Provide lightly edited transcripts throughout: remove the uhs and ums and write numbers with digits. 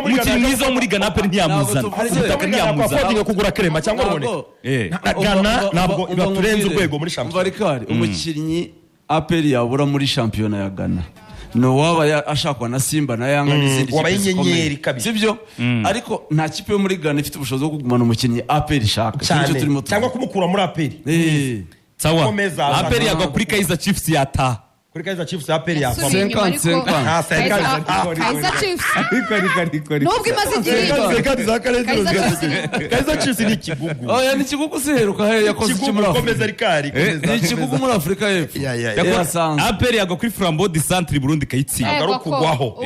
umukinnyi mwiza wo muri Ghana APR ntiyamuzana ubutaka ntiyamuzana kugura Clement cyangwa Ruboneka Ghana ntabwo baturenze urwego muri shampiyona umukinnyi APR yabura muri shampiyona ya Ghana no waba ashakwa na Simba na Yanga n'izindi wabayenyenyeri kabisa sibyo ariko nta kipe yo muri Ghana ifite ubushobozi bwo kugumana umukinnyi APR ishaka cyangwa kumukura muri APR sawa APR yagwa kuri Kaizer Chiefs yataha kuri Kaizer Chiefs APR yava 50 Kaizer Chiefs nubwo imaze igihe Kaizer Chiefs ni kigugu oya ni kigugu seheruka yakoze kimura komeza rikari ni kigugu muri Afrika y'Epfo yasanze APR yagwa kuri Flambeau du Centre Burundi kayitsinda arukugwaho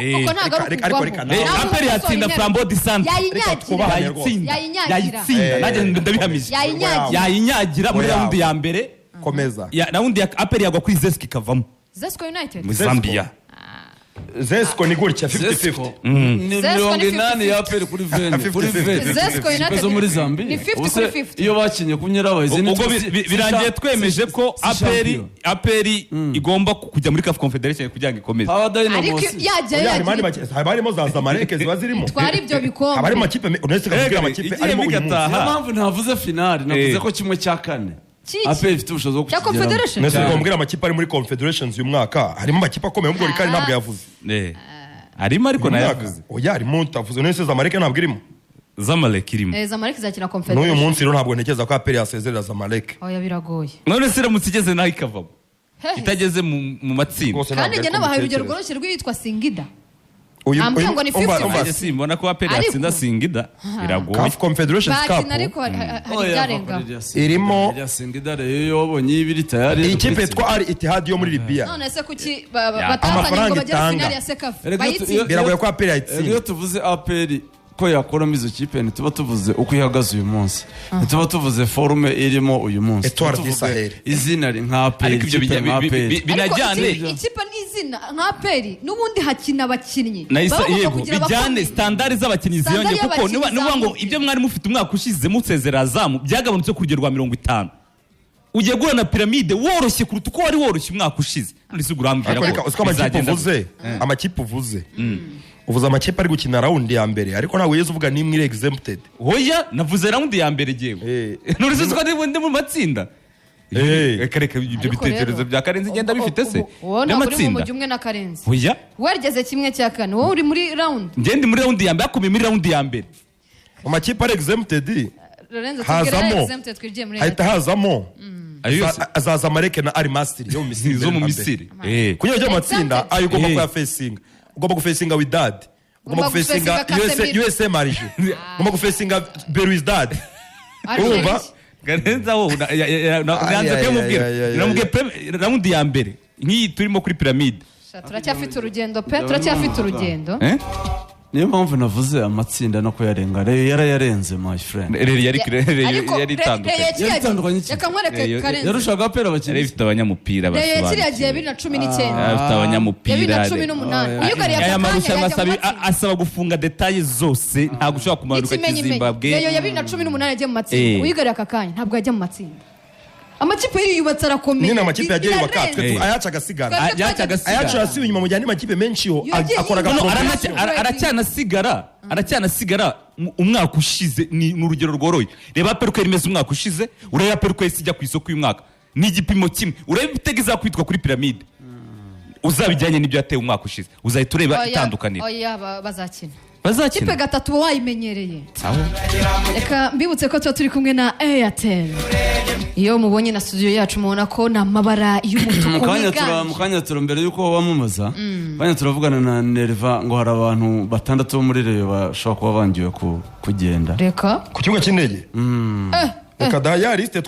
APR yatsinda Flambeau du Centre yayitsinda najye ndabihamije yayinyagira muri round ya mbere komeza round ya APR yagwa kuri Zeski kavamo Zesco United mu Zambia Zesco ni gutya 50-50 ni 80 ya APR kuri 20 kuri 20 Zesco United muri Zambia ni 50-50 iyo bakinye kunyera abahizi ubwo birangiye twemeje ko APR igomba kujya muri CAF Confederation kugira ngo ikomeze ariko yajya barimo za Zamalek ziba zirimo twari ibyo bikombe abari makipe unese kugira amakipe arimo uyu munsi mpamvu ntavuze finale navuze ko kimwe cya kane APR ifite ubushobozi bwo kugera nese kumbwira amakipe ari muri Confederations uyu mwaka harimo amakipe akomeye ubwo rikari ntabwo yavuze arimo ariko nayavuze oya harimo utavuze nese Zamalek ntabwo irimo Zamalek irimo Zamalek izakina Confederation n'uyu munsi rero ntabwo ntekereza ko APR yasezerera Zamalek oya biragoye none se ramutse igeze naho ikavamo itageze mu matsinda kandi njye nabahaye urugero rworoshye rwitwa Singida ngo ni 50 simbona ko APR yatsinda Singida biragoye CAF Confederations Cup ariko hari byarenga irimo Singida rero yobonye ibiri tayari ikipe yitwa Al Ittihad yo muri Libya none se kuki batazanye ngo bagere finale ya CAF bayitsinda biragoye ko APR yatsinda iyo tuvuze APR ko yakoramo izo kipe ntituba tuvuze uko ihagaze uyu munsi ntituba tuvuze forume irimo uyu munsi Etoile du Sahel izina nka APR ariko ibyo binajyane ikipe n'izina nka APR n'ubundi hakina abakinnyi yego bijyane standard z'abakinnyi ziyonge kuko nuba ngo ibyo mwari mufite umwaka ushize musezera Azamu byagabanutse ku rugero rwa 50 ugiye gura na piramide woroshye kuruta uko wari woroshye umwaka ushize none se urambwira ko amakipe uvuze uvuze amakipe ari gukina round ya mbere ariko ntawe yeze uvuga nimwe iri exempted hoya navuze round ya mbere giyewe none se ndi mu matsinda reka ibyo bitekerezo bya Karenzi genda bifite se n'amatsinda uri mu umwe na Karenzi hoya werigeze kimwe cya kane wowe uri muri round ngende muri round ya mbere akomeye muri round ya mbere amakipe ari exempted Rolenzo tubwira exempted twigiye muri hahita hazamo azaza Mareke na Al Masry yo mu Misiri kunyura cyo matsinda ayo ugomba kuya facing ugomba gufacinga Wydad ugomba gufacinga USA Marije ugomba gufacinga Belouizdad urumva Karenza wo nanze kwemubwira namubwiye round ya mbere nk'iyi turimo kuri pyramide turacyafite urugendo niyo mpamvu navuze amatsinda no kuyarenga yarayarenze my friend yari itandukanye yarushaga APR abakinnyi ifite abanyamupira basobanutse yagiye 2019 afite abanyamupira 2018 iyo gari aya marushanwa asaba gufunga details zose ntabwo ushobora kumanuka Zimbabwe iyo ya 2018 yagiye mu matsinda uyigari akakanya ntabwo yajya mu matsinda amakipe yiri yubatse arakomeye nyine amakipe yagiye yubaka twe ayaca gasigara ayaca yasiwe inyuma mu gihe amakipe menshi yo akoraga aracyanasigara umwaka ushize ni urugero rworoye reba APR ko rimeze umwaka ushize ureba APR ko isijya ku isoko y'umwaka ni igipimo kimwe ureba ibitega kwitwa kuri pyramide uzabijyanye n'ibyo yateye umwaka ushize uzahita ureba itandukaniro oya bazakina kipe gatatu wayimenyereye reka mbibutse ko tuba turi kumwe na Airtel iyo mubonye na studio yacu mubona ko na mabara y'umutuku mu kanya mbere yuko wamamaza kanya turavugana na Nerva ngo hari abantu batandatu bo muri Reyo bashobora kuba bangiwe kugenda reka ku kibuga cy'indege reka da ya liste